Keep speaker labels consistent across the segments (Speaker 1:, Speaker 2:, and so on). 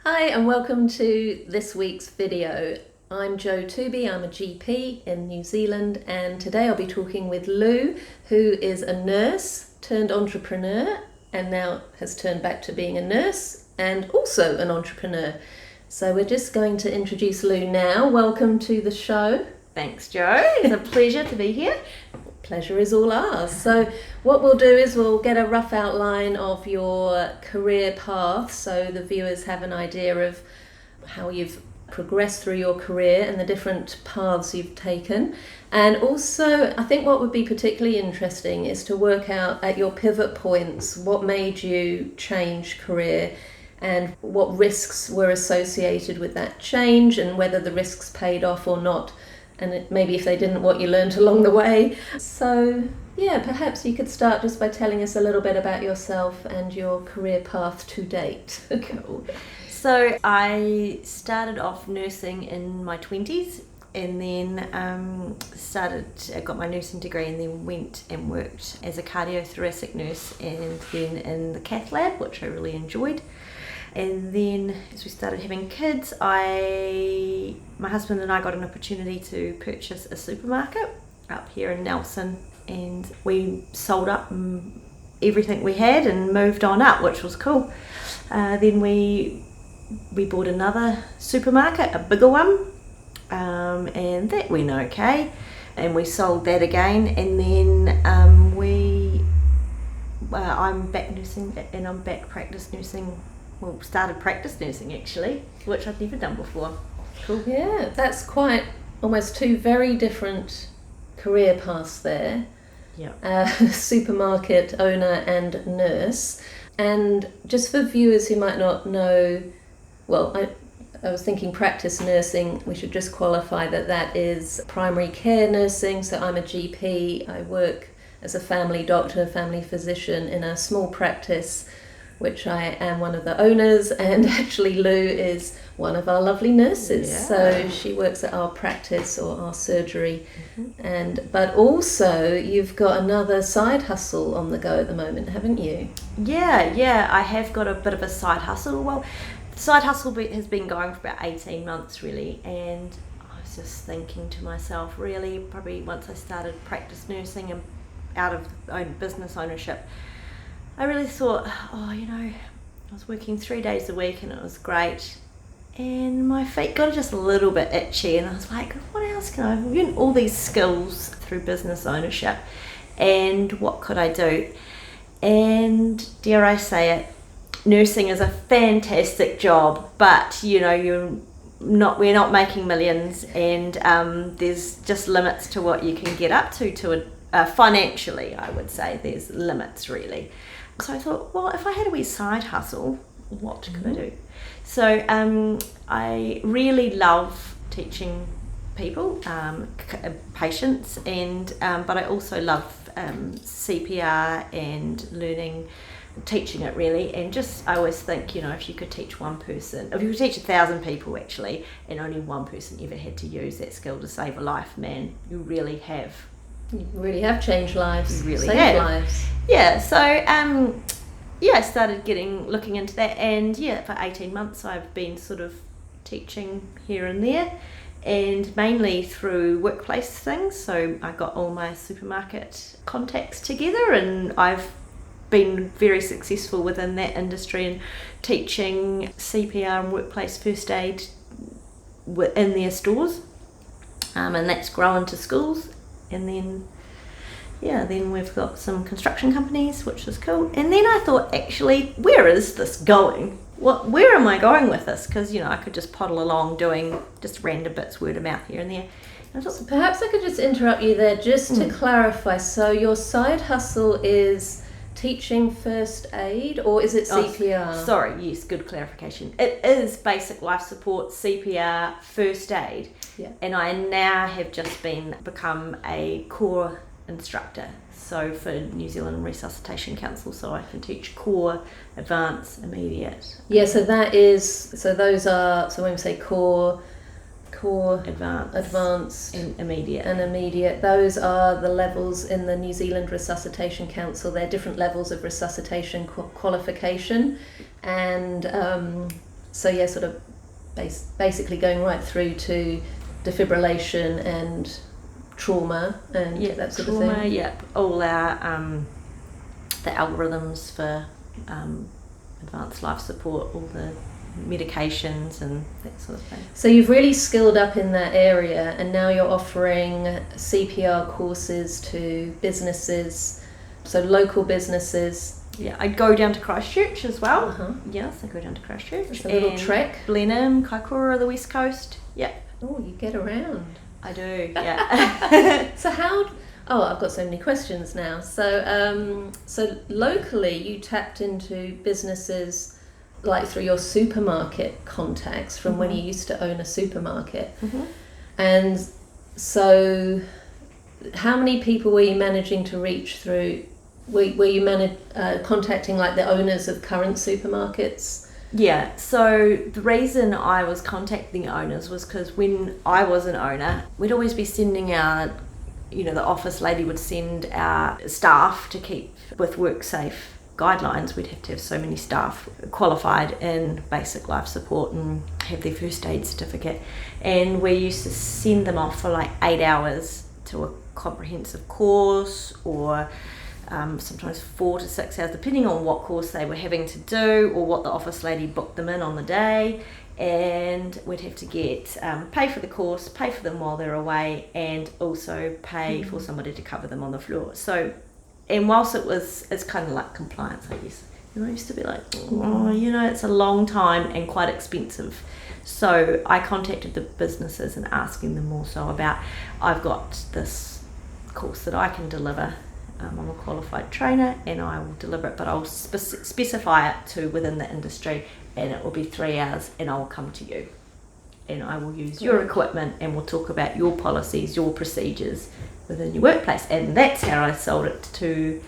Speaker 1: Hi and welcome to this week's video. I'm Tooby, I'm a GP in New Zealand, and today I'll be talking with Lou, who is a nurse turned entrepreneur and now has turned back to being a nurse and also an entrepreneur. So we're just going to introduce Lou now. Welcome to the show.
Speaker 2: Thanks, Jo. It's a pleasure to be here.
Speaker 1: Pleasure is all ours. So what we'll do is we'll get a rough outline of your career path so the viewers have an idea of how you've progressed through your career and the different paths you've taken. And also, I think what would be particularly interesting is to work out at your pivot points what made you change career and what risks were associated with that change and whether the risks paid off or not. And maybe if they didn't, what you learned along the way. So yeah, perhaps you could start just by telling us a little bit about yourself and your career path to date.
Speaker 2: Cool. So I started off nursing in my 20s and then I got my nursing degree and then went and worked as a cardiothoracic nurse and then in the cath lab, which I really enjoyed. And then as we started having kids, my husband and I got an opportunity to purchase a supermarket up here in Nelson, and we sold up everything we had and moved on up, which was cool. Then we bought another supermarket, a bigger one, and that went okay. And we sold that again, and then I'm back nursing, and I'm back practice nursing. Well, started practice nursing actually, which I'd never done before.
Speaker 1: Cool. Yeah, that's quite almost two very different career paths there.
Speaker 2: Yeah.
Speaker 1: Supermarket owner and nurse. And just for viewers who might not know, well, I was thinking practice nursing, we should just qualify that is primary care nursing. So I'm a GP, I work as a family doctor, family physician in a small practice, which I am one of the owners, and actually Lou is one of our lovely nurses.
Speaker 2: Yeah.
Speaker 1: So she works at our practice or our surgery. Mm-hmm. But also you've got another side hustle on the go at the moment, haven't you?
Speaker 2: Yeah, I have got a bit of a side hustle. Well, the side hustle has been going for about 18 months really, and I was just thinking to myself, really, probably once I started practice nursing and out of business ownership, I really thought, I was working 3 days a week and it was great, and my feet got just a little bit itchy, and I was like, what else can I've learned all these skills through business ownership, and what could I do? And dare I say it, nursing is a fantastic job, but we're not making millions, and there's just limits to what you can get up to financially. I would say there's limits really. So I thought, well, if I had a wee side hustle, what could I do? So I really love teaching people, patients, and but I also love CPR and teaching it really. And just I always think, if you could teach one person, if you could teach 1,000 people actually, and only one person ever had to use that skill to save a life, man, you really have.
Speaker 1: You really have changed lives.
Speaker 2: You really
Speaker 1: saved
Speaker 2: have.
Speaker 1: lives.
Speaker 2: Yeah, so I started looking into that, and for 18 months I've been sort of teaching here and there, and mainly through workplace things. So I got all my supermarket contacts together, and I've been very successful within that industry and teaching CPR and workplace first aid in their stores, and that's grown to schools. And then we've got some construction companies, which is cool. And then I thought, actually, where is this going? Where am I going with this? Because, I could just poddle along doing just random bits, word of mouth here and there. And I thought,
Speaker 1: so perhaps I could just interrupt you there just to clarify. So your side hustle is teaching first aid, or is it CPR?
Speaker 2: Sorry, yes, good clarification. It is basic life support, CPR, first aid.
Speaker 1: Yeah.
Speaker 2: And I now have just become a core instructor, so for New Zealand Resuscitation Council, so I can teach core, advanced, immediate.
Speaker 1: Yeah, so those are, so when we say core, advanced
Speaker 2: and
Speaker 1: immediate, those are the levels in the New Zealand Resuscitation Council. They're different levels of resuscitation qualification, and So yeah, sort of basically going right through to defibrillation and trauma and that sort of thing.
Speaker 2: Yeah, all our the algorithms for advanced life support, all the medications and that sort of thing.
Speaker 1: So you've really skilled up in that area, and now you're offering CPR courses to businesses, so local businesses.
Speaker 2: Yeah, I go down to Christchurch as well.
Speaker 1: Uh-huh.
Speaker 2: Yes, I go down to Christchurch.
Speaker 1: It's a little trek.
Speaker 2: Blenheim, Kaikoura, the west coast. Yeah.
Speaker 1: Oh, you get around.
Speaker 2: I do, yeah.
Speaker 1: So I've got so many questions now. So locally you tapped into businesses like through your supermarket contacts from when you used to own a supermarket.
Speaker 2: Mm-hmm.
Speaker 1: And so how many people were you managing to reach through? Were you contacting like the owners of current supermarkets?
Speaker 2: Yeah, so the reason I was contacting owners was because when I was an owner, we'd always be sending our, the office lady would send our staff to keep with WorkSafe guidelines. We'd have to have so many staff qualified in basic life support and have their first aid certificate. And we used to send them off for like 8 hours to a comprehensive course, or sometimes 4 to 6 hours, depending on what course they were having to do or what the office lady booked them in on the day. And we'd have to get pay for the course, pay for them while they're away, and also pay for somebody to cover them on the floor. So, and whilst it's kind of like compliance, I guess. I used to be like, it's a long time and quite expensive. So I contacted the businesses and asking them also about, I've got this course that I can deliver. I'm a qualified trainer and I will deliver it, but I'll specify it to within the industry, and it will be 3 hours, and I will come to you and I will use your equipment and we'll talk about your policies, your procedures within your workplace. And that's how I sold it to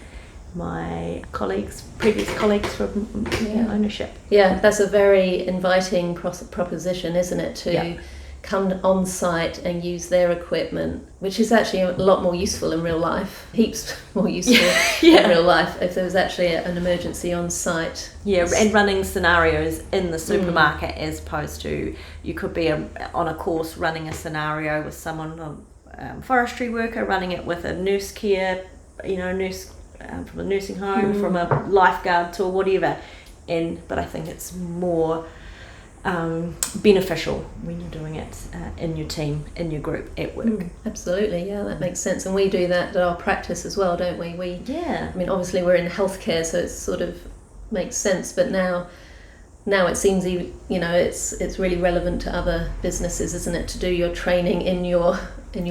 Speaker 2: my previous colleagues from ownership.
Speaker 1: Yeah, that's a very inviting proposition, isn't it, to come on site and use their equipment, which is actually a lot more useful in real life, heaps more useful in real life if there was actually an emergency on site.
Speaker 2: Yeah, and running scenarios in the supermarket as opposed to, you could be on a course running a scenario with someone, forestry worker, running it with a nurse care, nurse from a nursing home, from a lifeguard to whatever. But I think it's more beneficial when you're doing it in your team, in your group, at work.
Speaker 1: Absolutely, yeah, that makes sense. And we do that at our practice as well, don't we? I mean, obviously we're in healthcare, so it sort of makes sense, but now it seems it's really relevant to other businesses, isn't it, to do your training in your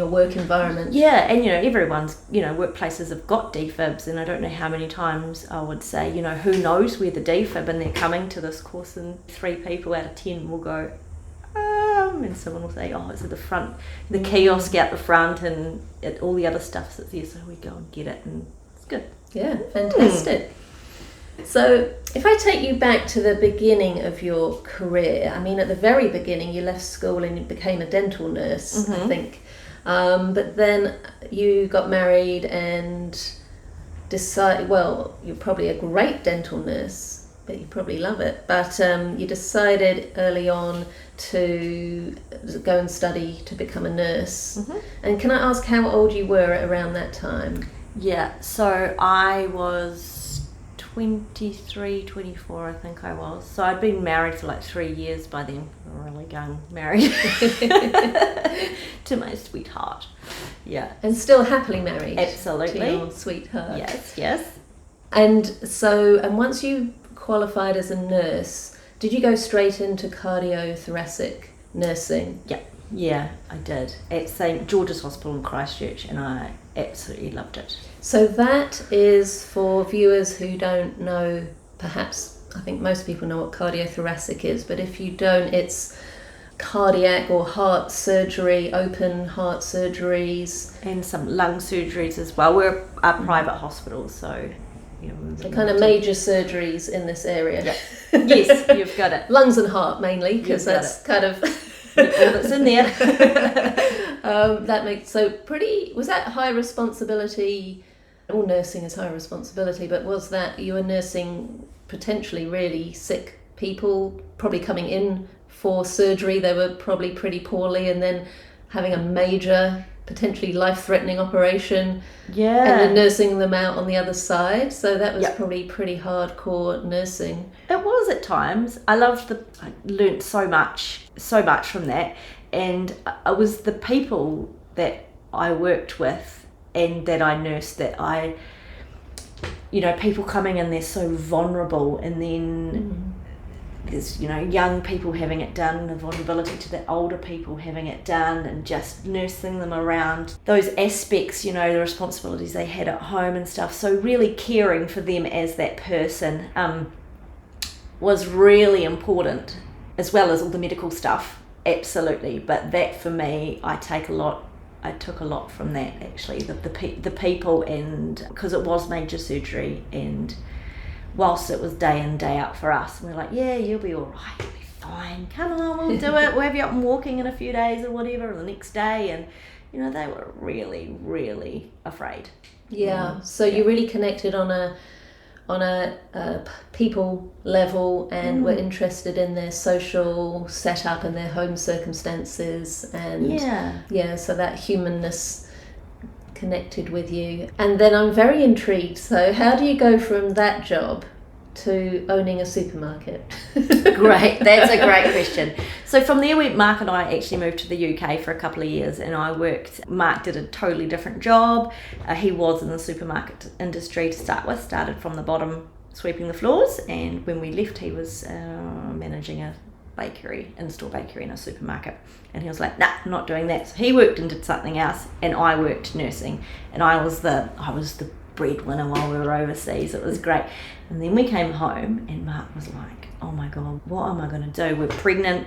Speaker 1: work environment.
Speaker 2: Yeah, and everyone's workplaces have got defibs, and I don't know how many times I would say, who knows where the defib, and they're coming to this course and 3 people out of 10 will go and someone will say, it's at the front, the kiosk out the front, and all the other stuff that's there, so we go and get it, and it's good.
Speaker 1: Yeah, fantastic. So if I take you back to the beginning of your career, I mean, at the very beginning you left school and you became a dental nurse, I think. But then you got married and decided, well, you're probably a great dental nurse, but you probably love it. But you decided early on to go and study to become a nurse. And can I ask how old you were around that time?
Speaker 2: Yeah, so I was 23, 24, I think I was. So I'd been married for like 3 years by then. Really young, married to my sweetheart. Yeah.
Speaker 1: And still happily married.
Speaker 2: Absolutely.
Speaker 1: To your sweetheart.
Speaker 2: Yes.
Speaker 1: And once you qualified as a nurse, did you go straight into cardiothoracic nursing?
Speaker 2: Yeah, I did. At St George's Hospital in Christchurch, and I absolutely loved it.
Speaker 1: So that is, for viewers who don't know, perhaps, I think most people know what cardiothoracic is, but if you don't, it's cardiac or heart surgery, open heart surgeries.
Speaker 2: And some lung surgeries as well. We're a private hospital, so...
Speaker 1: So kind of major surgeries in this area.
Speaker 2: Yeah. Yes, you've got it.
Speaker 1: Lungs and heart mainly, because that's kind of...
Speaker 2: all that's in there.
Speaker 1: That makes was that high responsibility? All nursing is high responsibility, but was that you were nursing potentially really sick people probably coming in for surgery. They were probably pretty poorly, and then having a major, potentially life-threatening operation, and then nursing them out on the other side. So that was probably pretty hardcore nursing.
Speaker 2: It was at times. I learnt so much from that, and it was the people that I worked with and that I nursed that I, people coming in, they're so vulnerable, and then there's, young people having it done, the vulnerability to the older people having it done, and just nursing them around those aspects, the responsibilities they had at home and stuff. So really caring for them as that person was really important, as well as all the medical stuff, absolutely. But that for me, I took a lot from that, actually, the people, and because it was major surgery, and whilst it was day in, day out for us, and we're like, yeah, you'll be all right, you'll be fine, come on, we'll do it, we'll have you up and walking in a few days or whatever, or the next day. And they were really, really afraid.
Speaker 1: So you really connected on a people level, and were interested in their social setup and their home circumstances, and so that humanness connected with you. And then I'm very intrigued, so how do you go from that job to owning a supermarket?
Speaker 2: Great, that's a great question. So from there, Mark and I actually moved to the UK for a couple of years, and Mark did a totally different job. He was in the supermarket industry to start with, started from the bottom, sweeping the floors, and when we left, he was managing a in-store bakery in a supermarket, and he was like, nah, I'm not doing that. So he worked and did something else, and I worked nursing, and I was the breadwinner while we were overseas. It was great. And then we came home, and Mark was like, oh my god, what am I going to do? We're pregnant.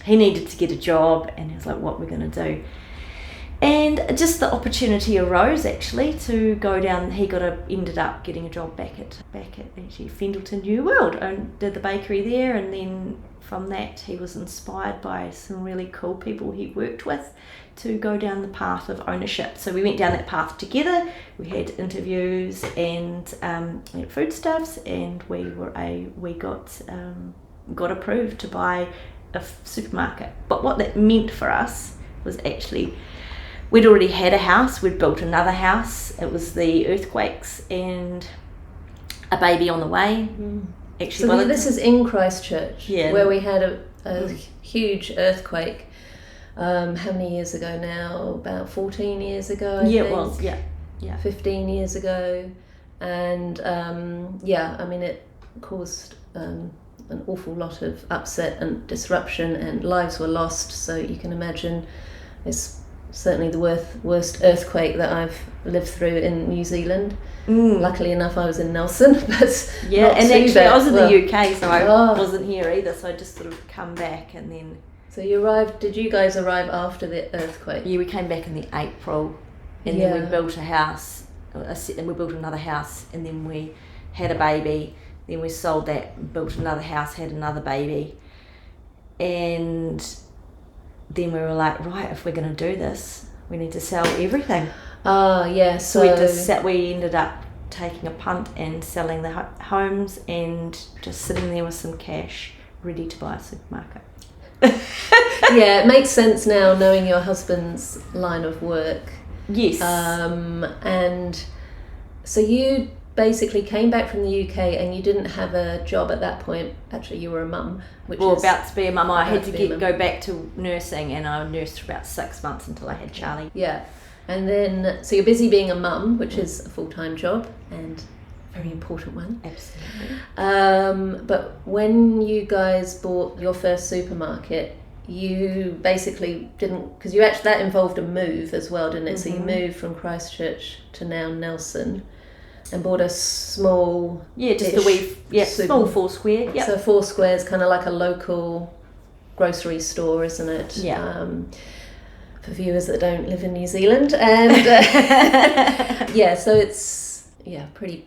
Speaker 2: He needed to get a job, and he was like, what are we going to do? And just the opportunity arose, actually, to go down. He ended up getting a job back at actually Fendleton New World, and did the bakery there. And then from that, he was inspired by some really cool people he worked with to go down the path of ownership. So we went down that path together. We had interviews and we had foodstuffs, and we got approved to buy a supermarket. But what that meant for us was actually, we'd already had a house, we'd built another house. It was the earthquakes and a baby on the way. Actually,
Speaker 1: so this is in Christchurch, where we had a huge earthquake. How many years ago now? About 14 years ago, I think.
Speaker 2: It was,
Speaker 1: 15 years ago. And it caused an awful lot of upset and disruption, and lives were lost. So you can imagine it's certainly the worst earthquake that I've lived through in New Zealand. Luckily enough, I was in Nelson, but
Speaker 2: and actually I was in the UK, so I wasn't here either. So I just sort of come back, and then.
Speaker 1: So you arrived. Did you guys arrive after the earthquake?
Speaker 2: Yeah, we came back in the April, and then we built a house, and we built another house, and then we had a baby. Then we sold that, built another house, had another baby, and then we were like, right, if we're going to do this, we need to sell everything. So we ended up taking a punt and selling the homes, and just sitting there with some cash ready to buy a supermarket.
Speaker 1: It makes sense now, knowing your husband's line of work.
Speaker 2: Yes.
Speaker 1: And so you basically came back from the UK, and you didn't have a job at that point. Actually, you were a mum.
Speaker 2: About to be a mum. I had to go back to nursing, and I nursed for about 6 months until I had Charlie.
Speaker 1: Yeah. And then, so you're busy being a mum, which is a full-time job, and a very important one.
Speaker 2: Absolutely.
Speaker 1: But when you guys bought your first supermarket, you basically didn't, because that involved a move as well, didn't it? So you moved from Christchurch to now Nelson, and bought a small
Speaker 2: small 4 square.
Speaker 1: So 4 square is kind of like a local grocery store, isn't it? For viewers that don't live in New Zealand, and so it's pretty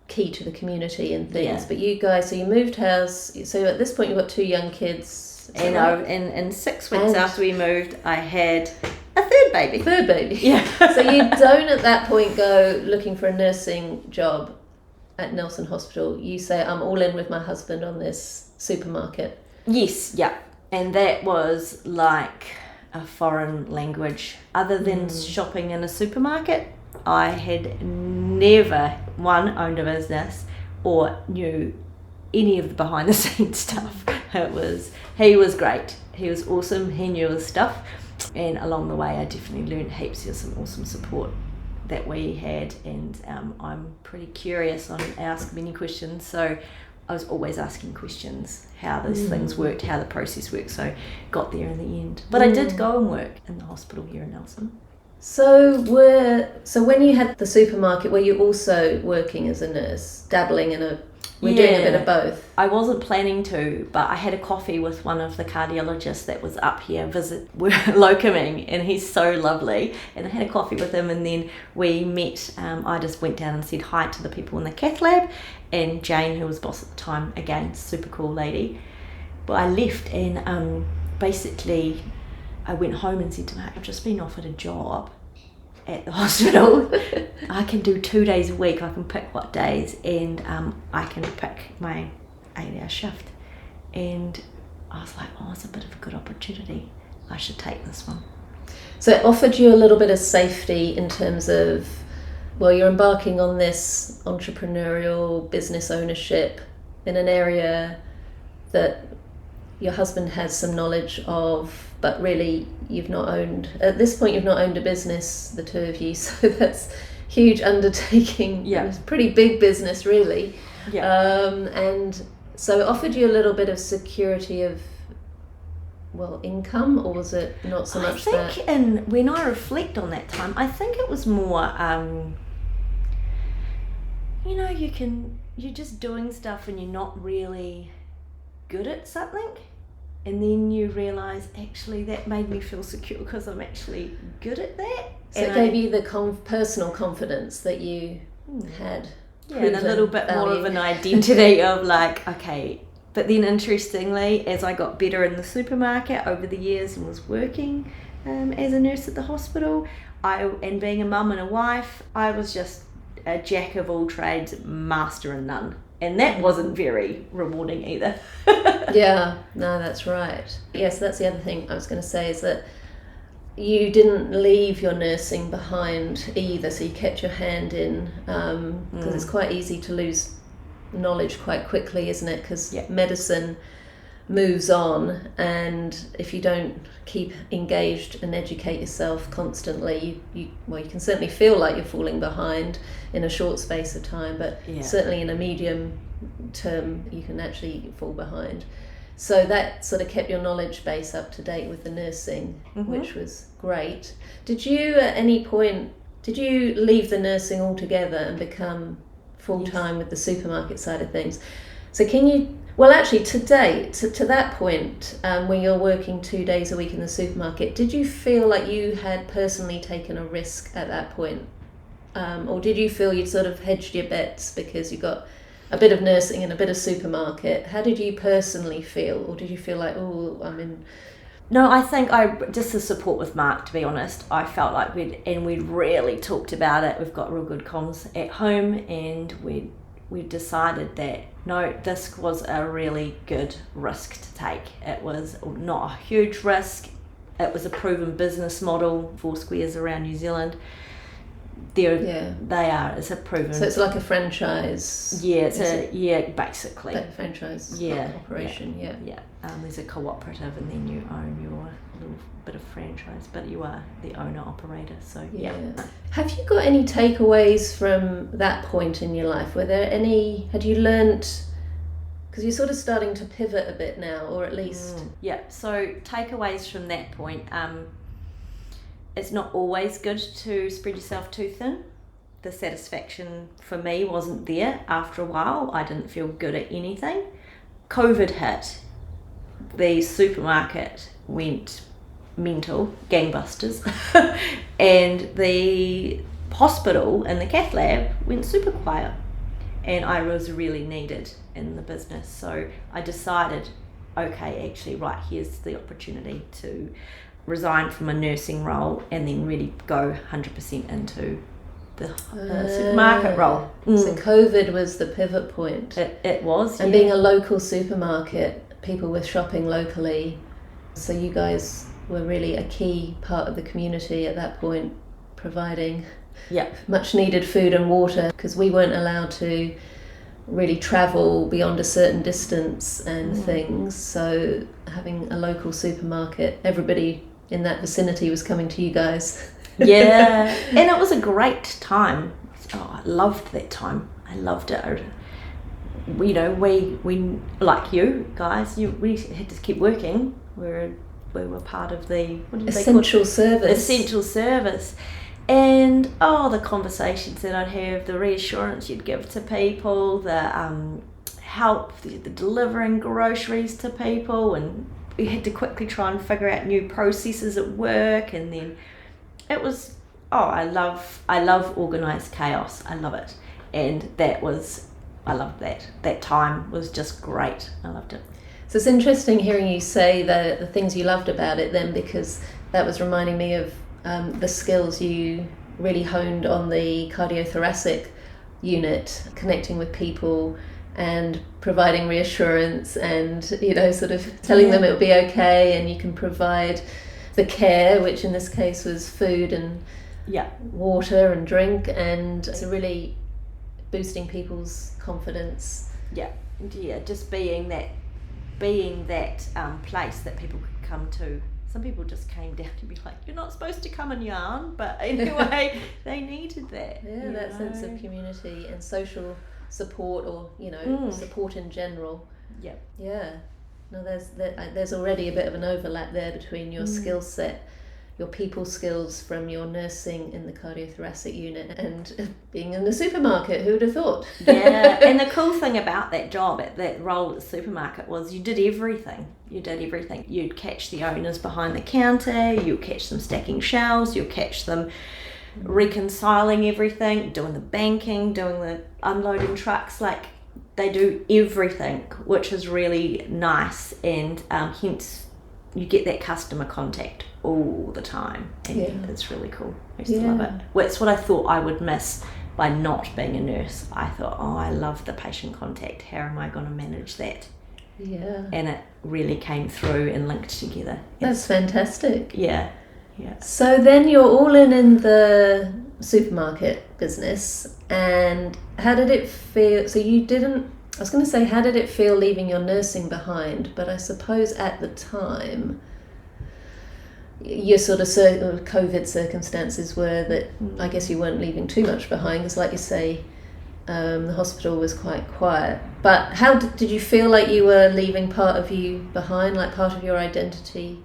Speaker 1: key to the community and things. But you guys, so you moved house. So at this point, you've got 2 young kids.
Speaker 2: And in 6 weeks after we moved, I had a third baby.
Speaker 1: Yeah. So you don't at that point go looking for a nursing job at Nelson Hospital, you say, I'm all in with my husband on this supermarket.
Speaker 2: Yes, yeah. And that was like a foreign language. Other than shopping in a supermarket, I had never, owned a business or knew any of the behind the scenes stuff. He was great. He was awesome. He knew his stuff. And along the way, I definitely learned heaps of some awesome support that we had. And I'm pretty curious. I ask many questions. So I was always asking questions, how these things worked, how the process worked. So got there in the end. But I did go and work in the hospital here in Nelson.
Speaker 1: So when you had the supermarket, were you also working as a nurse, dabbling in doing a bit of both?
Speaker 2: I wasn't planning to, but I had a coffee with one of the cardiologists that was up here locuming, and he's so lovely. And I had a coffee with him, and then we met. I just went down and said hi to the people in the cath lab, and Jane, who was boss at the time, again, super cool lady. But I left, and basically I went home and said to her, I've just been offered a job at the hospital. I can do 2 days a week. I can pick what days, and I can pick my 8-hour shift. And I was like, oh, it's a bit of a good opportunity. I should take this one.
Speaker 1: So it offered you a little bit of safety in terms of, well, you're embarking on this entrepreneurial business ownership in an area that your husband has some knowledge of, but really at this point you've not owned a business, the two of you, so that's huge undertaking.
Speaker 2: Yeah.
Speaker 1: It's a pretty big business, really.
Speaker 2: Yeah.
Speaker 1: And so it offered you a little bit of security of, well, income, or was it not so much that?
Speaker 2: I think when I reflect on that time, I think it was more, you're just doing stuff and you're not really good at something. And then you realise, actually, that made me feel secure because I'm actually good at that.
Speaker 1: So it gave you the personal confidence that you had.
Speaker 2: Yeah, and a little bit more of an identity of like, okay. But then interestingly, as I got better in the supermarket over the years and was working as a nurse at the hospital, and being a mum and a wife, I was just a jack of all trades, master in none. And that wasn't very rewarding either.
Speaker 1: Yeah, no, that's right. Yes, that's the other thing I was going to say, is that you didn't leave your nursing behind either, so you kept your hand in, because it's quite easy to lose knowledge quite quickly, isn't it? Because medicine moves on, and if you don't keep engaged and educate yourself constantly, you can certainly feel like you're falling behind in a short space of time, but certainly in a medium term you can actually fall behind. So that sort of kept your knowledge base up to date with the nursing, which was great. Did you at any point leave the nursing altogether and become full-time with the supermarket side of things? So can you, well, actually, to date, to that point, when you're working 2 days a week in the supermarket, did you feel like you had personally taken a risk at that point? Or did you feel you'd sort of hedged your bets because you got a bit of nursing and a bit of supermarket? How did you personally feel? Or did you feel like, oh, I'm in...
Speaker 2: No, I think just the support with Mark, to be honest, I felt like we'd really talked about it. We've got real good comms at home, and we decided that, no, this was a really good risk to take. It was not a huge risk. It was a proven business model, Foursquares around New Zealand. It's a proven... So
Speaker 1: it's like a franchise?
Speaker 2: Yeah, basically.
Speaker 1: Franchise operation, yeah.
Speaker 2: There's a cooperative, and then you own your little bit of franchise, but you are the owner-operator, so yeah.
Speaker 1: Have you got any takeaways from that point in your life? Had you learnt, because you're sort of starting to pivot a bit now, or at least...
Speaker 2: So takeaways from that point, it's not always good to spread yourself too thin. The satisfaction for me wasn't there after a while. I didn't feel good at anything. COVID hit. The supermarket went mental, gangbusters, and the hospital and the cath lab went super quiet, and I was really needed in the business. So I decided, okay, actually, right, here's the opportunity to resign from a nursing role and then really go 100% into the supermarket role.
Speaker 1: So COVID was the pivot point.
Speaker 2: It was,
Speaker 1: and being a local supermarket, people were shopping locally, so you guys were really a key part of the community at that point, providing much needed food and water, because we weren't allowed to really travel beyond a certain distance and things. So having a local supermarket, everybody in that vicinity was coming to you guys.
Speaker 2: Yeah, and it was a great time. I loved that time. I loved it. You know, we like you guys, we had to keep working. We were part of the
Speaker 1: essential service.
Speaker 2: Essential service. And the conversations that I'd have, the reassurance you'd give to people, the help, the delivering groceries to people, and we had to quickly try and figure out new processes at work. And then it was I love organised chaos. I love it, and I loved that. That time was just great. I loved it.
Speaker 1: So it's interesting hearing you say the things you loved about it then, because that was reminding me of the skills you really honed on the cardiothoracic unit, connecting with people and providing reassurance and, sort of telling them it'll be okay, and you can provide the care, which in this case was food and water and drink, and so really boosting people's confidence.
Speaker 2: Just being that place that people could come to. Some people just came down to be like, you're not supposed to come and yarn, but anyway, they needed that.
Speaker 1: That sense of community and social support, or support in general. No, there's already a bit of an overlap there between your skill set, your people skills from your nursing in the cardiothoracic unit and being in the supermarket. Who would have thought?
Speaker 2: And the cool thing about that job, that role at the supermarket, was you did everything. You'd catch the owners behind the counter, you'd catch them stacking shelves, you'd catch them reconciling everything, doing the banking, doing the unloading trucks. Like, they do everything, which is really nice, and hence you get that customer contact all the time, and it's really cool. I used to love it. Well, it's what I thought I would miss by not being a nurse. I thought, I love the patient contact. How am I going to manage that? And it really came through and linked together.
Speaker 1: That's fantastic.
Speaker 2: Yeah.
Speaker 1: So then you're all in the supermarket business, and how did it feel? So you didn't, I was going to say, how did it feel leaving your nursing behind? But I suppose at the time, your sort of COVID circumstances were that I guess you weren't leaving too much behind, because like you say, the hospital was quite quiet. But how did you feel like you were leaving part of you behind, like part of your identity?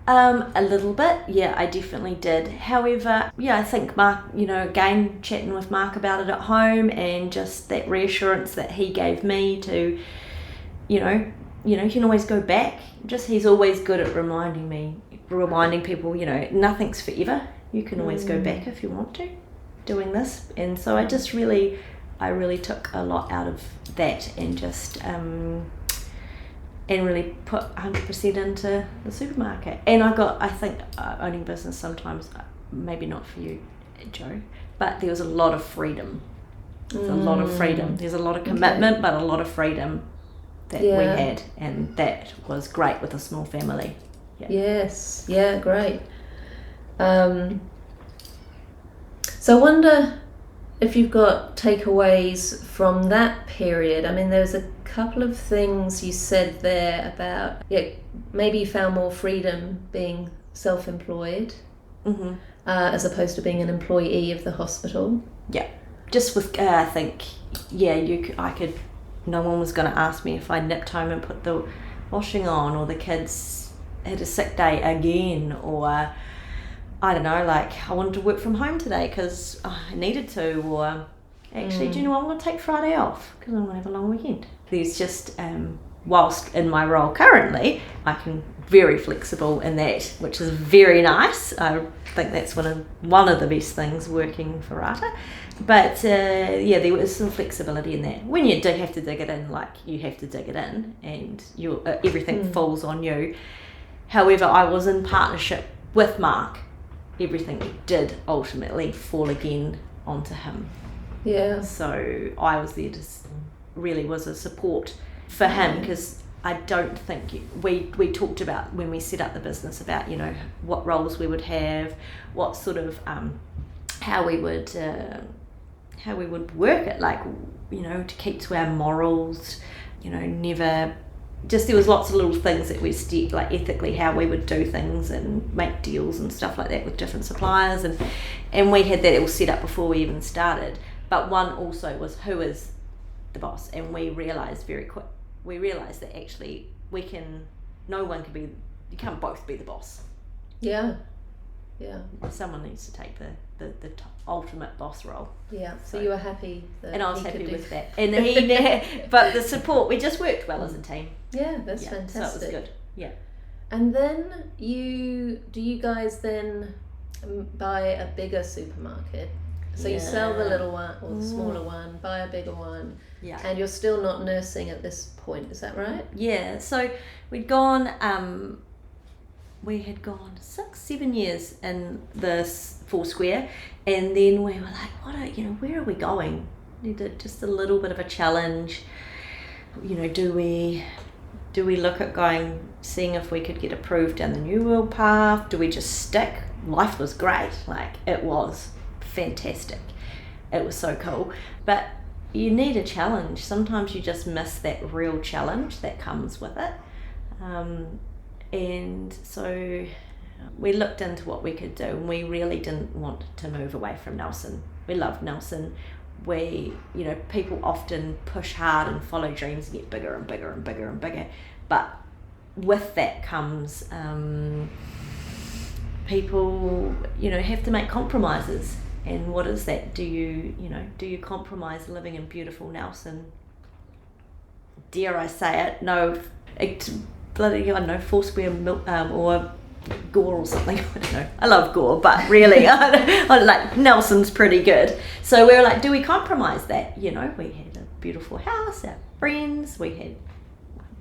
Speaker 2: A little bit, I definitely did. However, I think Mark, again, chatting with Mark about it at home, and just that reassurance that he gave me to, you can always go back. He's always good at reminding people, nothing's forever. You can always go back if you want to, doing this. And so I really took a lot out of that, and just and really put 100% into the supermarket. And I think owning business sometimes, maybe not for you, Joe, but there was a lot of freedom. There's a lot of freedom. There's a lot of commitment, but a lot of freedom that we had, and that was great with a small family.
Speaker 1: Yes, great. So I wonder if you've got takeaways from that period. I mean, there's a couple of things you said there about maybe you found more freedom being self-employed as opposed to being an employee of the hospital.
Speaker 2: Just with I think no one was going to ask me if I nipped home and put the washing on, or the kids had a sick day again, or I don't know, like I wanted to work from home today because I needed to, or actually, do you know what, I'm going to take Friday off because I'm going to have a long weekend. There's just, whilst in my role currently, I can very flexible in that, which is very nice. I think that's one of the best things working for Rata. But there was some flexibility in that. When you do have to dig it in, like you have to dig it in, and everything falls on you. However, I was in partnership with Mark. Everything did ultimately fall again onto him.
Speaker 1: Yeah.
Speaker 2: So I was there to really was a support for him, because I don't think we talked about when we set up the business about, you know, what roles we would have, what sort of how we would work it, like, you know, to keep to our morals, you know, never just, there was lots of little things that we like ethically how we would do things and make deals and stuff like that with different suppliers, and we had that all set up before we even started. But one also was, who is the boss? And we realized that actually no one can be, you can't both be the boss.
Speaker 1: Yeah.
Speaker 2: Someone needs to take the ultimate boss role.
Speaker 1: Yeah. So you were happy that
Speaker 2: and I was happy with that. And but the support, we just worked well as a team.
Speaker 1: Yeah, that's fantastic.
Speaker 2: So it was good. Yeah.
Speaker 1: And then do you guys then buy a bigger supermarket? So you sell the little one or the smaller one, buy a bigger one.
Speaker 2: Yeah.
Speaker 1: And you're still not nursing at this point, is that right?
Speaker 2: Yeah. So we'd gone we had gone 6-7 years in this Foursquare, and then we were like, where are we going? Needed just a little bit of a challenge. You know, do we look at seeing if we could get approved down the New World path? Do we just stick? Life was great, like it was fantastic. It was so cool. But you need a challenge. Sometimes you just miss that real challenge that comes with it. And so we looked into what we could do, and we really didn't want to move away from Nelson. We loved Nelson. People often push hard and follow dreams and get bigger and bigger and bigger and bigger. But with that comes people, have to make compromises. And what is that? Do you compromise living in beautiful Nelson? Dare I say it? No, Foursquare milk or Gore or something. I don't know. I love Gore, but really, I like Nelson's pretty good. So we were like, do we compromise that? We had a beautiful house, our friends. We had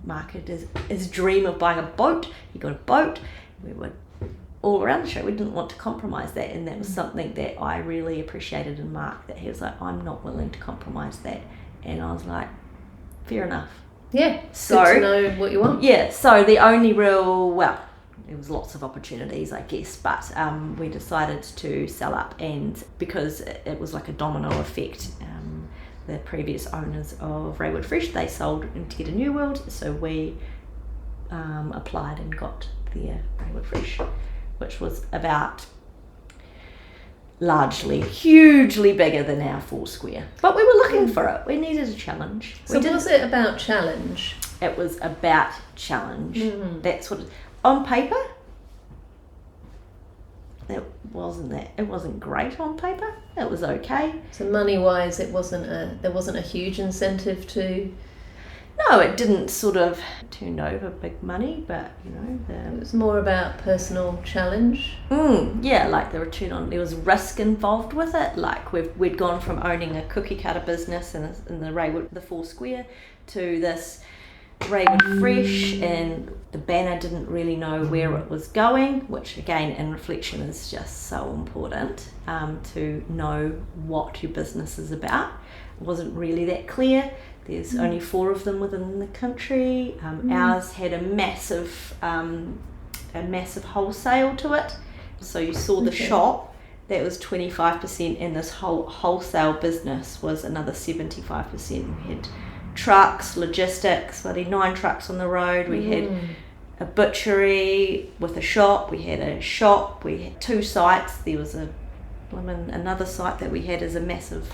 Speaker 2: Mark had his dream of buying a boat. He got a boat. We were all around the show. We didn't want to compromise that, and that was something that I really appreciated in Mark, that he was like, I'm not willing to compromise that. And I was like, fair enough.
Speaker 1: Yeah, so good to know what you want.
Speaker 2: Yeah, so the only there was lots of opportunities, I guess, but we decided to sell up, and because it was like a domino effect, the previous owners of Raeward Fresh, they sold to get a New World, so we applied and got their Raeward Fresh, which was about hugely bigger than our Foursquare. But we were looking for it. We needed a challenge.
Speaker 1: So was it about challenge?
Speaker 2: It was about challenge.
Speaker 1: Mm-hmm.
Speaker 2: That's what on paper, it wasn't great on paper. It was okay.
Speaker 1: So money wise, there wasn't a huge incentive to.
Speaker 2: No, it didn't sort of turn over big money, but
Speaker 1: it was more about personal challenge.
Speaker 2: Like the return on, there was risk involved with it. Like we'd gone from owning a cookie cutter business in the Raeward, the Foursquare, to this Raeward Fresh, and the banner didn't really know where it was going, which again in reflection is just so important, to know what your business is about. It wasn't really that clear. There's only 4 of them within the country. Ours had a massive wholesale to it. So you saw the shop, that was 25%, and this whole wholesale business was another 75%. We had trucks, logistics, 9 trucks on the road. We had a butchery with a shop. We had a shop. We had 2 sites. There was another site that we had as a massive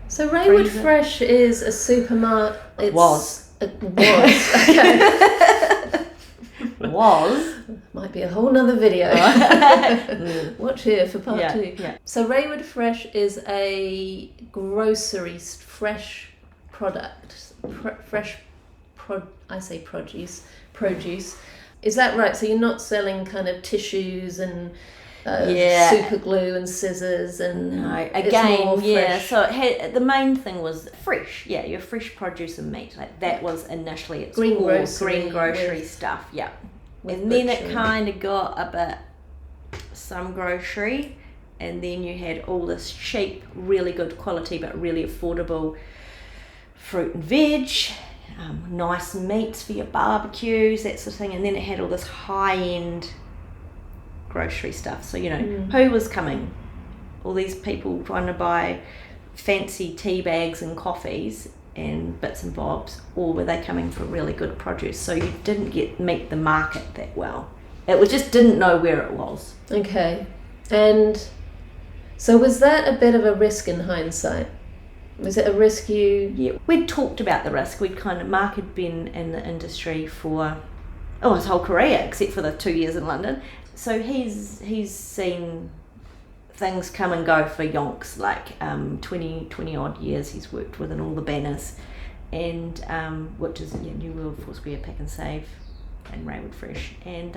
Speaker 1: so Raeward Fresh is a supermarket.
Speaker 2: It was.
Speaker 1: Okay. Might be a whole nother video. Watch here for part 2.
Speaker 2: Yeah.
Speaker 1: So Raeward Fresh is a grocery fresh product. I say produce. Is that right? So you're not selling kind of tissues and super glue and scissors and
Speaker 2: so the main thing was fresh, your fresh produce and meat, like that was initially its
Speaker 1: green
Speaker 2: grocery stuff, and then it kind of got a bit some grocery, and then you had all this cheap, really good quality but really affordable fruit and veg, nice meats for your barbecues, that sort of thing. And then it had all this high-end grocery stuff. So, who was coming? All these people trying to buy fancy tea bags and coffees and bits and bobs, or were they coming for really good produce? So you didn't meet the market that well. It just didn't know where it was.
Speaker 1: Okay. And so was that a bit of a risk in hindsight? Was it a risk
Speaker 2: Yeah, we'd talked about the risk. Mark had been in the industry for his whole career, except for the 2 years in London. So he's seen things come and go for yonks, like 20 odd years he's worked within all the banners, and which is New World, Foursquare, Pack and Save, and Raeward Fresh. And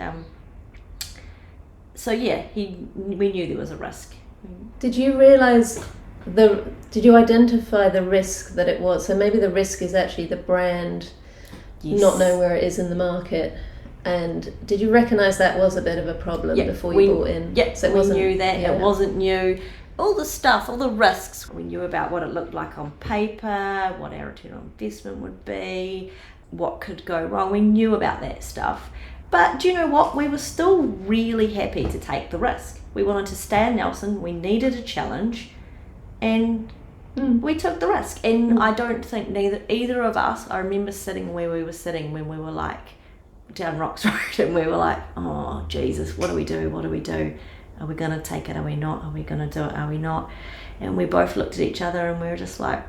Speaker 2: we knew there was a risk.
Speaker 1: Did you realise did you identify the risk that it was? So maybe the risk is actually the brand not knowing where it is in the market. And did you recognise that was a bit of a problem before you bought in?
Speaker 2: Yeah, so we knew that. It wasn't new. All the stuff, all the risks, we knew about what it looked like on paper, what our return on investment would be, what could go wrong. We knew about that stuff. But do you know what? We were still really happy to take the risk. We wanted to stay in Nelson. We needed a challenge. And we took the risk. And I don't think either of us, I remember sitting where we were sitting when we were like down Rocks Road, and we were like, oh Jesus, what do we do? What do we do? Are we going to take it? Are we not? Are we going to do it? Are we not? And we both looked at each other and we were just like,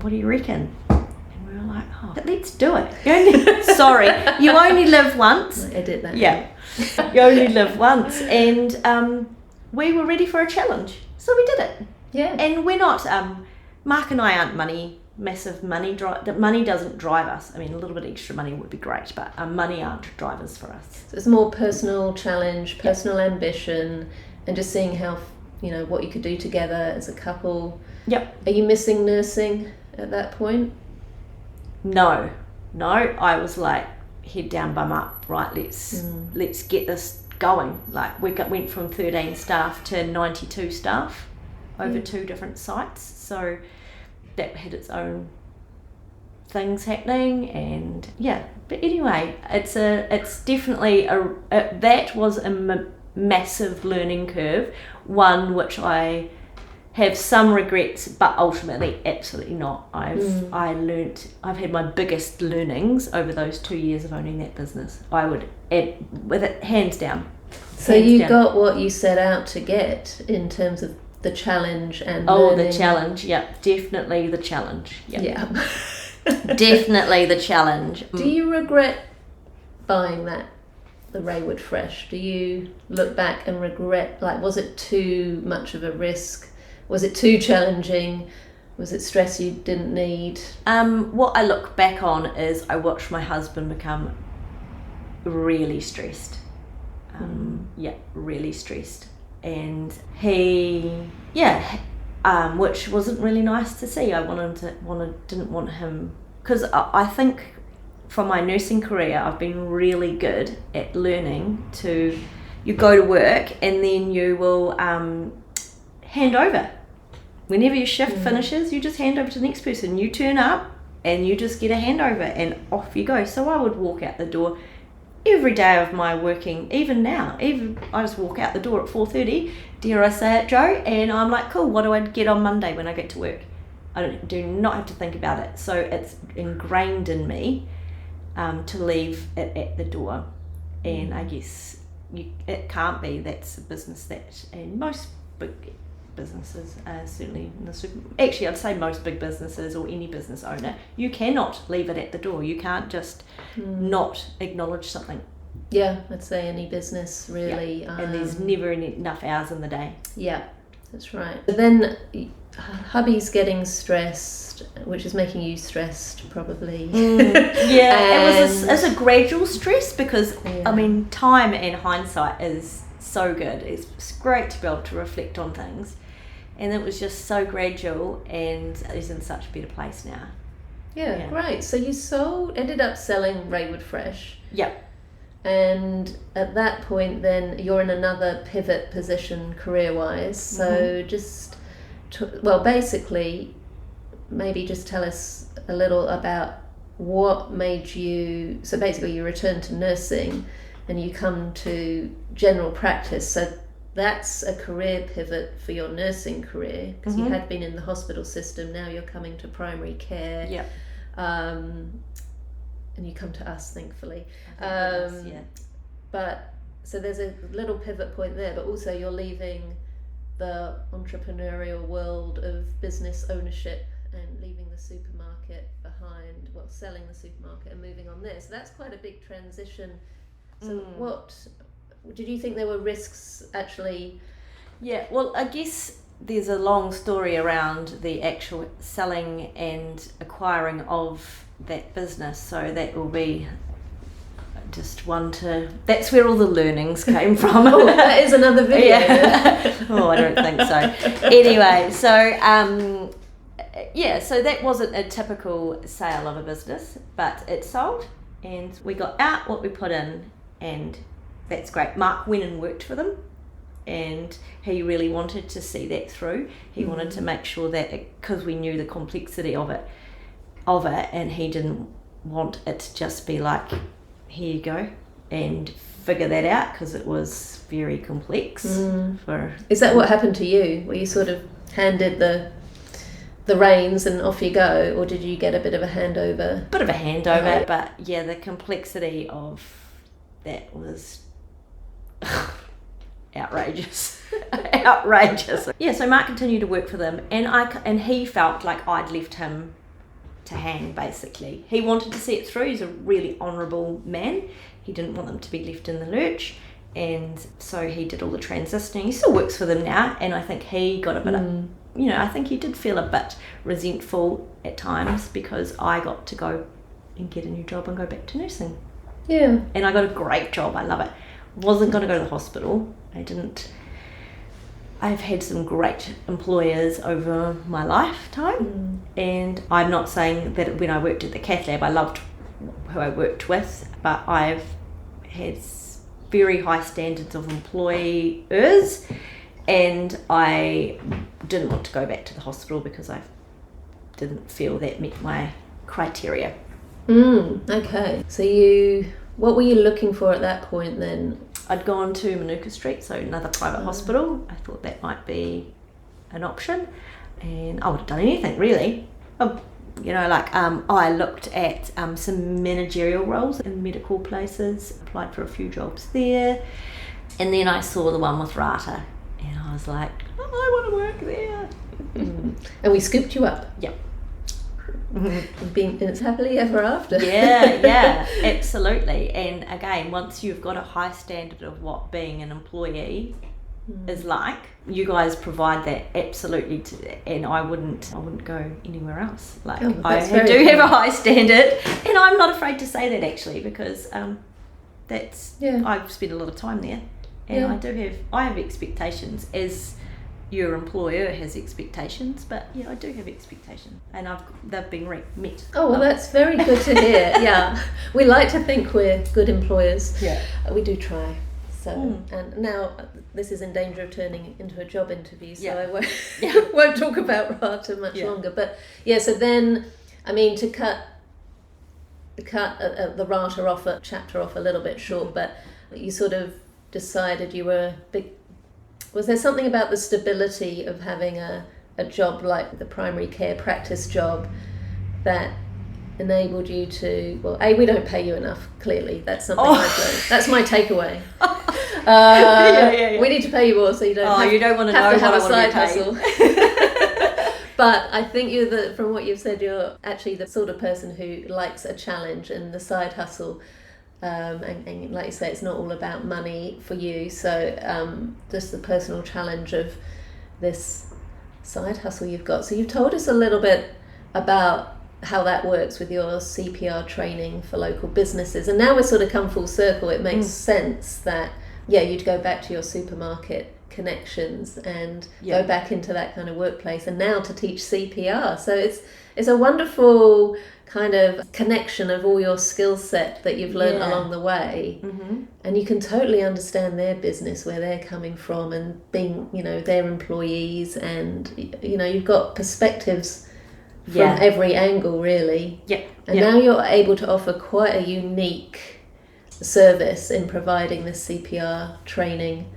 Speaker 2: what do you reckon? And we were like, but let's do it. Sorry, you only live once.
Speaker 1: Edit that.
Speaker 2: Yeah, you only live once. And we were ready for a challenge. So we did it.
Speaker 1: Yeah.
Speaker 2: And we're not, Mark and I aren't massive money. Money doesn't drive us. I mean, a little bit extra money would be great, but money aren't drivers for us.
Speaker 1: So it's more personal challenge, personal ambition, and just seeing how, what you could do together as a couple.
Speaker 2: Yep.
Speaker 1: Are you missing nursing at that point?
Speaker 2: No, I was like, head down, bum up, right, let's get this going. Like, we went from 13 staff to 92 staff over 2 different sites. So that had its own things happening, and but anyway, it's definitely that was a massive learning curve, one which I have some regrets, but ultimately absolutely not. I've had my biggest learnings over those 2 years of owning that business. I would add with it hands down.
Speaker 1: So you got what you set out to get in terms of the challenge and learning.
Speaker 2: The challenge, definitely the challenge.
Speaker 1: Yeah.
Speaker 2: Definitely the challenge.
Speaker 1: Do you regret buying the Raeward Fresh? Do you look back and regret, like, was it too much of a risk? Was it too challenging? Was it stress you didn't need?
Speaker 2: What I look back on is I watched my husband become really stressed. Really stressed. And he, which wasn't really nice to see. I didn't want him, because I think from my nursing career, I've been really good at learning to, you go to work and then you will hand over. Whenever your shift finishes, you just hand over to the next person. You turn up and you just get a handover and off you go. So I would walk out the door every day of my working, even now, I just walk out the door at 4:30, dare I say it, Jo, and I'm like, cool, what do I get on Monday when I get to work? I do not have to think about it. So it's ingrained in me to leave it at the door. And I guess it can't be. That's a business that, and most big businesses, certainly in the actually I'd say most big businesses or any business owner, you cannot leave it at the door. You can't just not acknowledge something.
Speaker 1: Yeah, I'd say any business really.
Speaker 2: And there's never enough hours in the day. Yeah,
Speaker 1: that's right. But then hubby's getting stressed, which is making you stressed probably.
Speaker 2: It's a gradual stress because I mean, time and hindsight is so good. It's great to be able to reflect on things, and it was just so gradual, and is in such a better place now. Yeah,
Speaker 1: great. So you ended up selling Raeward Fresh.
Speaker 2: Yep.
Speaker 1: And at that point, then you're in another pivot position career-wise. So basically, maybe just tell us a little about what made you. So basically, you return to nursing, and you come to general practice. So that's a career pivot for your nursing career, because you had been in the hospital system. Now you're coming to primary care.
Speaker 2: Yeah.
Speaker 1: And you come to us, thankfully.
Speaker 2: Yeah.
Speaker 1: But so there's a little pivot point there, but also you're leaving the entrepreneurial world of business ownership and leaving the supermarket behind, selling the supermarket and moving on there. So that's quite a big transition. So what did you think there were risks actually?
Speaker 2: Yeah, well, I guess there's a long story around the actual selling and acquiring of that business, so that will be just that's where all the learnings came from.
Speaker 1: That is another video.
Speaker 2: Oh, I don't think so. Anyway, so so that wasn't a typical sale of a business, but it sold and we got out what we put in, and that's great. Mark went and worked for them, and he really wanted to see that through. He wanted to make sure that, because we knew the complexity of it, and he didn't want it to just be like, here you go and figure that out, because it was very complex.
Speaker 1: Is that what happened to you? Were you sort of handed the reins and off you go, or did you get a bit of a handover?
Speaker 2: Bit of a handover, but yeah, the complexity of that was outrageous. Yeah, so Mark continued to work for them, and he felt like I'd left him to hang, basically. He wanted to see it through. He's a really honourable man. He didn't want them to be left in the lurch, and so he did all the transitioning. He still works for them now, and I think he got a bit of, I think he did feel a bit resentful at times, because I got to go and get a new job and go back to nursing.
Speaker 1: Yeah.
Speaker 2: And I got a great job. I love it. Wasn't going to go to the hospital. I've had some great employers over my lifetime, and I'm not saying that when I worked at the cath lab I loved who I worked with, but I've had very high standards of employers, and I didn't want to go back to the hospital because I didn't feel that met my criteria.
Speaker 1: Okay. So what were you looking for at that point then?
Speaker 2: I'd gone to Manuka Street, so another private hospital. I thought that might be an option, and I would have done anything really. I looked at some managerial roles in medical places, applied for a few jobs there, and then I saw the one with Rata, and I was like, I want to work there.
Speaker 1: And we scooped you up.
Speaker 2: Yep.
Speaker 1: It's happily ever after.
Speaker 2: Yeah, absolutely. And again, once you've got a high standard of what being an employee is like, you guys provide that absolutely, and I wouldn't go anywhere else. Like, I do have a high standard, and I'm not afraid to say that actually, because I've spent a lot of time there, and I have expectations, as your employer has expectations, but I do have expectations, and they've been met.
Speaker 1: Oh, well, that's very good to hear. Yeah, we like to think we're good employers. Yeah, we do try. So, and now this is in danger of turning into a job interview, so I won't talk about Rata much longer. But so then, I mean, to cut the Rata chapter off a little bit short, but you sort of decided you were big. Was there something about the stability of having a job like the primary care practice job that enabled you to, we don't pay you enough, clearly. That's something I've learned. That's my takeaway. We need to pay you more so you don't
Speaker 2: want to know
Speaker 1: have
Speaker 2: what
Speaker 1: a side hustle. But I think from what you've said, you're actually the sort of person who likes a challenge, and the side hustle, and like you say, it's not all about money for you, so just the personal challenge of this side hustle you've got. So you've told us a little bit about how that works with your CPR training for local businesses, and now we're sort of come full circle. It makes sense that you'd go back to your supermarket connections and go back into that kind of workplace, and now to teach CPR. So it's a wonderful kind of connection of all your skill set that you've learned along the way.
Speaker 2: Mm-hmm.
Speaker 1: And you can totally understand their business, where they're coming from, and being, their employees, and, you've got perspectives from every angle, really.
Speaker 2: Yeah.
Speaker 1: And now you're able to offer quite a unique service in providing this CPR training,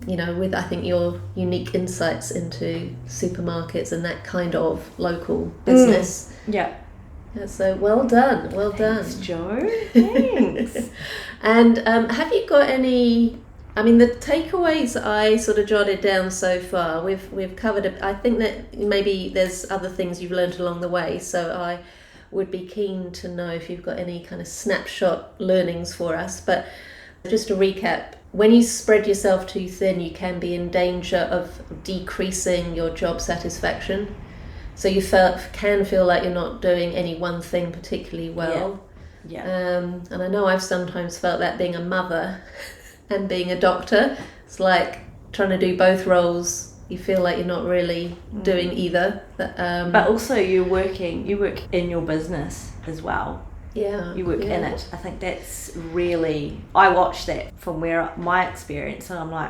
Speaker 1: with, I think, your unique insights into supermarkets and that kind of local business.
Speaker 2: Yeah.
Speaker 1: So well done.
Speaker 2: Thanks, Jo. Thanks.
Speaker 1: And have you got any? I mean, the takeaways I sort of jotted down so far, we've covered. I think that maybe there's other things you've learned along the way. So I would be keen to know if you've got any kind of snapshot learnings for us. But just to recap, when you spread yourself too thin, you can be in danger of decreasing your job satisfaction. So you can feel like you're not doing any one thing particularly well.
Speaker 2: Yeah.
Speaker 1: And I know I've sometimes felt that, being a mother and being a doctor. It's like trying to do both roles. You feel like you're not really doing either.
Speaker 2: But also you work in your business as well.
Speaker 1: Yeah.
Speaker 2: You work in it. I think that's really, I watch that from my experience, and I'm like,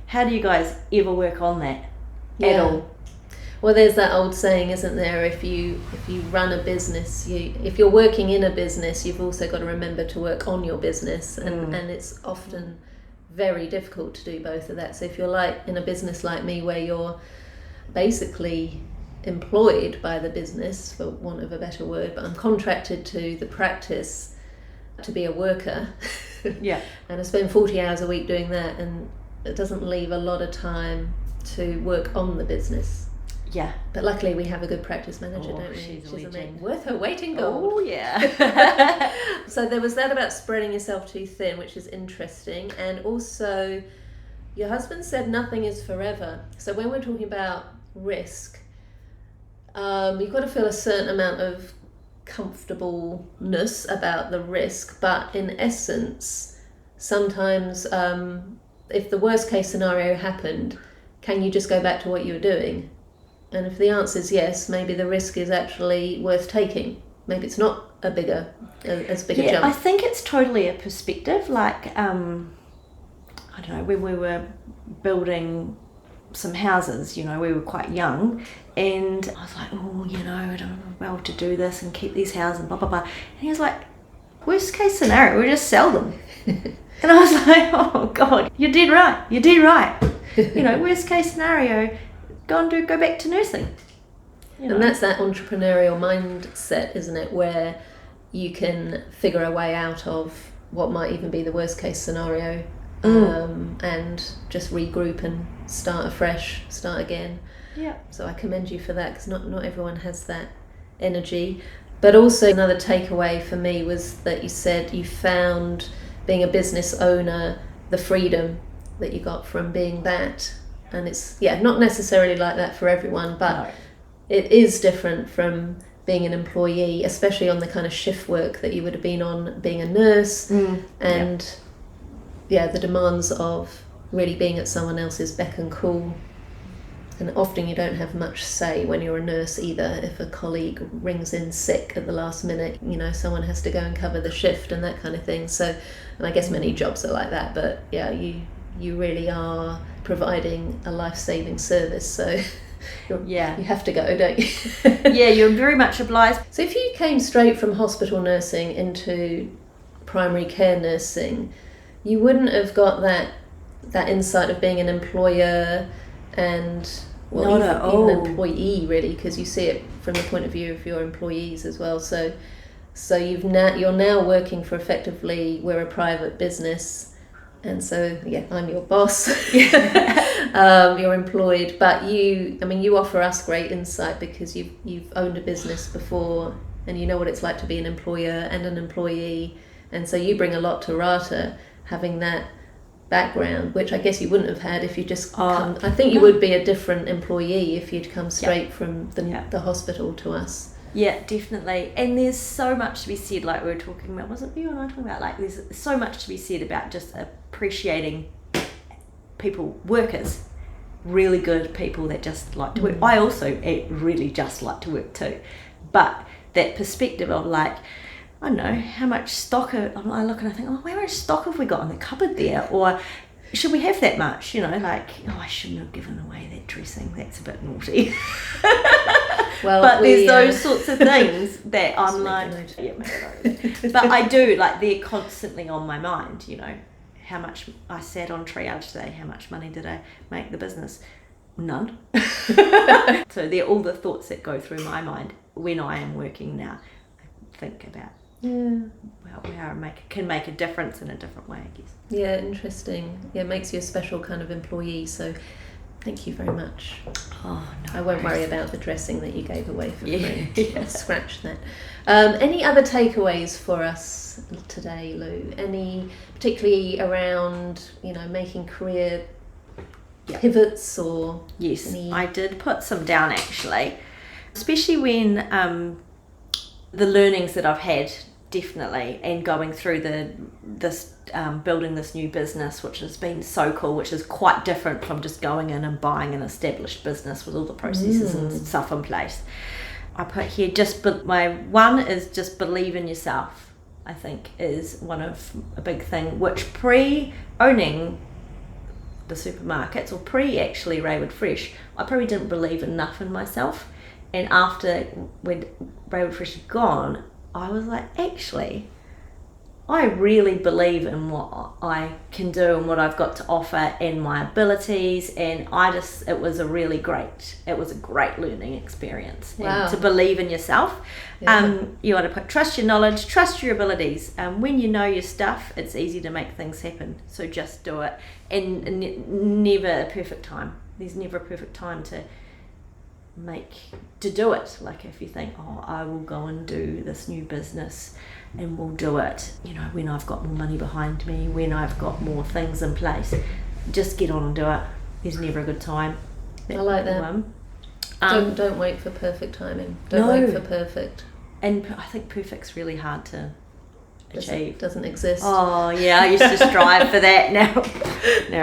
Speaker 2: how do you guys ever work on that at all?
Speaker 1: Well, there's that old saying, isn't there? If you run a business, if you're working in a business, you've also got to remember to work on your business, and it's often very difficult to do both of that. So if you're like in a business like me, where you're basically employed by the business, for want of a better word, but I'm contracted to the practice to be a worker.
Speaker 2: Yeah.
Speaker 1: And I spend 40 hours a week doing that, and it doesn't leave a lot of time to work on the business.
Speaker 2: Yeah.
Speaker 1: But luckily we have a good practice manager, don't we?
Speaker 2: She's
Speaker 1: worth her weight in gold.
Speaker 2: Oh, yeah.
Speaker 1: So there was that about spreading yourself too thin, which is interesting. And also, your husband said nothing is forever. So when we're talking about risk, you've got to feel a certain amount of comfortableness about the risk. But in essence, sometimes if the worst case scenario happened, can you just go back to what you were doing? And if the answer is yes, maybe the risk is actually worth taking. Maybe it's not as big a jump.
Speaker 2: I think it's totally a perspective. Like, I don't know, when we were building some houses, we were quite young, and I was like, I don't know well to do this and keep these houses and blah, blah, blah. And he was like, worst case scenario, we just sell them. And I was like, oh God, you did right. Worst case scenario, go back to nursing.
Speaker 1: And that's that entrepreneurial mindset, isn't it, where you can figure a way out of what might even be the worst case scenario, and just regroup and start afresh, start again.
Speaker 2: Yeah.
Speaker 1: So I commend you for that, because not everyone has that energy. But also another takeaway for me was that you said you found, being a business owner, the freedom that you got from being that. And it's not necessarily like that for everyone, but it is different from being an employee, especially on the kind of shift work that you would have been on being a nurse, and the demands of really being at someone else's beck and call. And often you don't have much say when you're a nurse either. If a colleague rings in sick at the last minute, someone has to go and cover the shift and that kind of thing. So, and I guess many jobs are like that, but you really are providing a life-saving service, so you have to go, don't you?
Speaker 2: Yeah, you're very much obliged.
Speaker 1: So if you came straight from hospital nursing into primary care nursing, you wouldn't have got that insight of being an employer and even an employee, really, because you see it from the point of view of your employees as well. So you're now working for, effectively, we're a private business. And so, I'm your boss. You're employed, but you offer us great insight because you've owned a business before, and you know what it's like to be an employer and an employee. And so you bring a lot to Rata, having that background, which I guess you wouldn't have had if you just come. I think you would be a different employee if you'd come straight from the hospital to us.
Speaker 2: Yeah, definitely. And there's so much to be said, like we were talking about, wasn't you and I talking about, like there's so much to be said about just appreciating people, workers, really good people that just like to work. I also really just like to work too. But that perspective of like, I don't know, how much stock, I look and I think, oh, how much stock have we got in the cupboard there? Or should we have that much? You know, like, oh, I shouldn't have given away that dressing. That's a bit naughty.
Speaker 1: Well,
Speaker 2: but there's those sorts of things that I'm like, but I do, like, they're constantly on my mind, you know. How much I sat on triage today, how much money did I make the business? None. So they're all the thoughts that go through my mind when I am working now. I think about how I can make a difference in a different way, I guess.
Speaker 1: Yeah, interesting. Yeah, it makes you a special kind of employee, so thank you very much.
Speaker 2: Oh, no.
Speaker 1: I won't worry about the dressing that you gave away for free.
Speaker 2: Yeah.
Speaker 1: I'll scratch that. Any other takeaways for us today, Lou? Any particularly around, you know, making career pivots or...
Speaker 2: Yes, I did put some down actually, especially when the learnings that I've had, definitely, and going through this building this new business, which has been so cool, which is quite different from just going in and buying an established business with all the processes and stuff in place. I put here my one is just believe in yourself. I think is a big thing, which pre-owning the supermarkets or actually Raeward Fresh, I probably didn't believe enough in myself. And after when Raeward Fresh had gone, I was like, actually, I really believe in what I can do and what I've got to offer and my abilities, and it was a great learning experience.
Speaker 1: Wow.
Speaker 2: And to believe in yourself.
Speaker 1: Yeah.
Speaker 2: You want to trust your knowledge, trust your abilities. When you know your stuff, it's easy to make things happen. So just do it, and never a perfect time. There's never a perfect time to do it. Like if you think, oh, I will go and do this new business and we'll do it, you know, when I've got more money behind me, when I've got more things in place, just get on and do it. There's never a good time.
Speaker 1: I like that. Don't wait for perfect timing. Don't wait for perfect.
Speaker 2: And I think perfect's really hard to achieve.
Speaker 1: Doesn't exist.
Speaker 2: Oh yeah, I used to strive for that. Now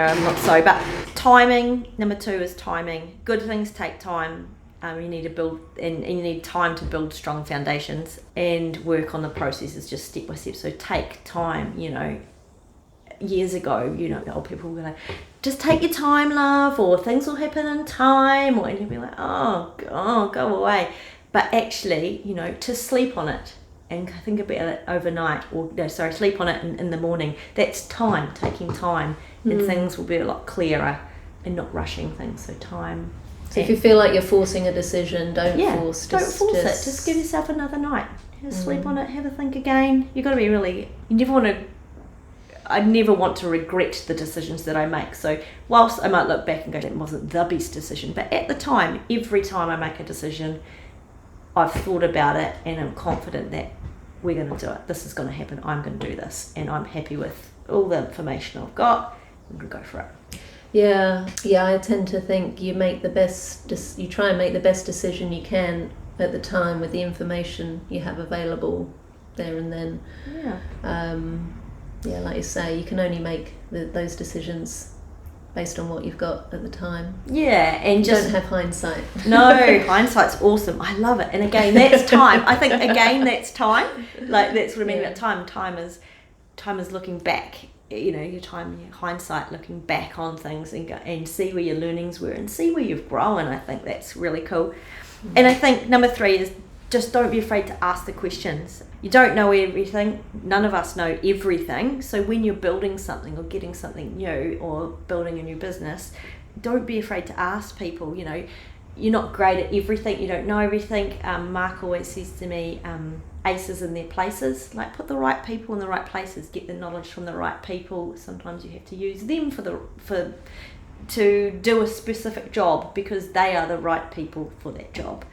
Speaker 2: I'm not so. But timing, number 2 is timing. Good things take time. You need to build, and you need time to build strong foundations and work on the processes just step by step. So take time. You know, years ago, you know, old people were like, just take your time, love, or things will happen in time, and you'd be like, oh, go away. But actually, you know, to sleep on it and think about it overnight, sleep on it in the morning. That's time, taking time, and things will be a lot clearer and not rushing things. So time.
Speaker 1: So if you feel like you're forcing a decision, don't force it.
Speaker 2: Just give yourself another night. Sleep on it, have a think again. You've got to be I never want to regret the decisions that I make. So whilst I might look back and go, that wasn't the best decision, but at the time, every time I make a decision, I've thought about it and I'm confident that we're going to do it. This is going to happen. I'm going to do this. And I'm happy with all the information I've got. I'm going to go for it.
Speaker 1: Yeah, I tend to think you try and make the best decision you can at the time with the information you have available there and then. Yeah. Like you say, you can only make those decisions based on what you've got at the time. Yeah, and just don't have hindsight.
Speaker 2: No, hindsight's awesome. I love it. And again, that's time. I think that's time. Like that's what I mean about time. Time is looking back. You know, your hindsight, looking back on things and see where your learnings were and see where you've grown. I think that's really cool. And I think number 3 is just don't be afraid to ask the questions. You don't know everything. None of us know everything. So when you're building something or getting something new or building a new business, don't be afraid to ask people. You know, you're not great at everything. You don't know everything. Mark always says to me, aces in their places. Like put the right people in the right places. Get the knowledge from the right people. Sometimes you have to use them to do a specific job because they are the right people for that job.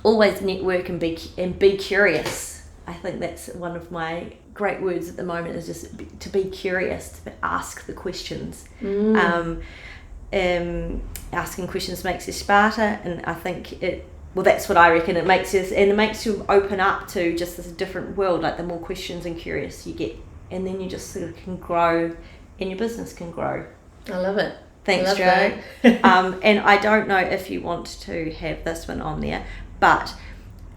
Speaker 2: Always network and be curious. I think that's one of my great words at the moment is just to be curious, to ask the questions. Asking questions makes you smarter, and I think that's what I reckon. It makes you open up to just this different world. Like the more questions and curious you get, and then you just sort of can grow, and your business can grow.
Speaker 1: I love it.
Speaker 2: Thanks, Jo. And I don't know if you want to have this one on there, but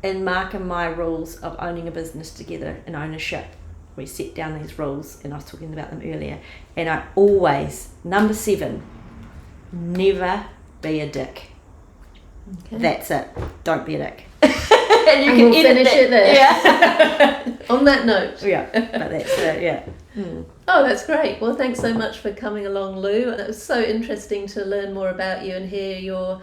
Speaker 2: in Mark and my rules of owning a business together and ownership, we set down these rules, and I was talking about them earlier, and I always, number 7, never be a dick.
Speaker 1: Okay.
Speaker 2: That's it. Don't be a dick.
Speaker 1: And we'll finish it there.
Speaker 2: Yeah.
Speaker 1: On that note.
Speaker 2: Yeah, but that's it, yeah.
Speaker 1: Oh, that's great. Well, thanks so much for coming along, Lou. It was so interesting to learn more about you and hear your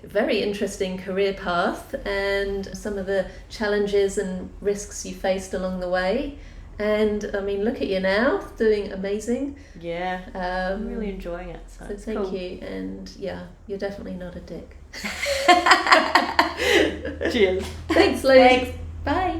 Speaker 1: very interesting career path and some of the challenges and risks you faced along the way. And I mean, look at you now, doing amazing.
Speaker 2: Yeah, I'm really enjoying it. So it's
Speaker 1: thank
Speaker 2: cool.
Speaker 1: you. And yeah, you're definitely not a dick.
Speaker 2: Cheers.
Speaker 1: Thanks, Lou.
Speaker 2: Thanks.
Speaker 1: Bye.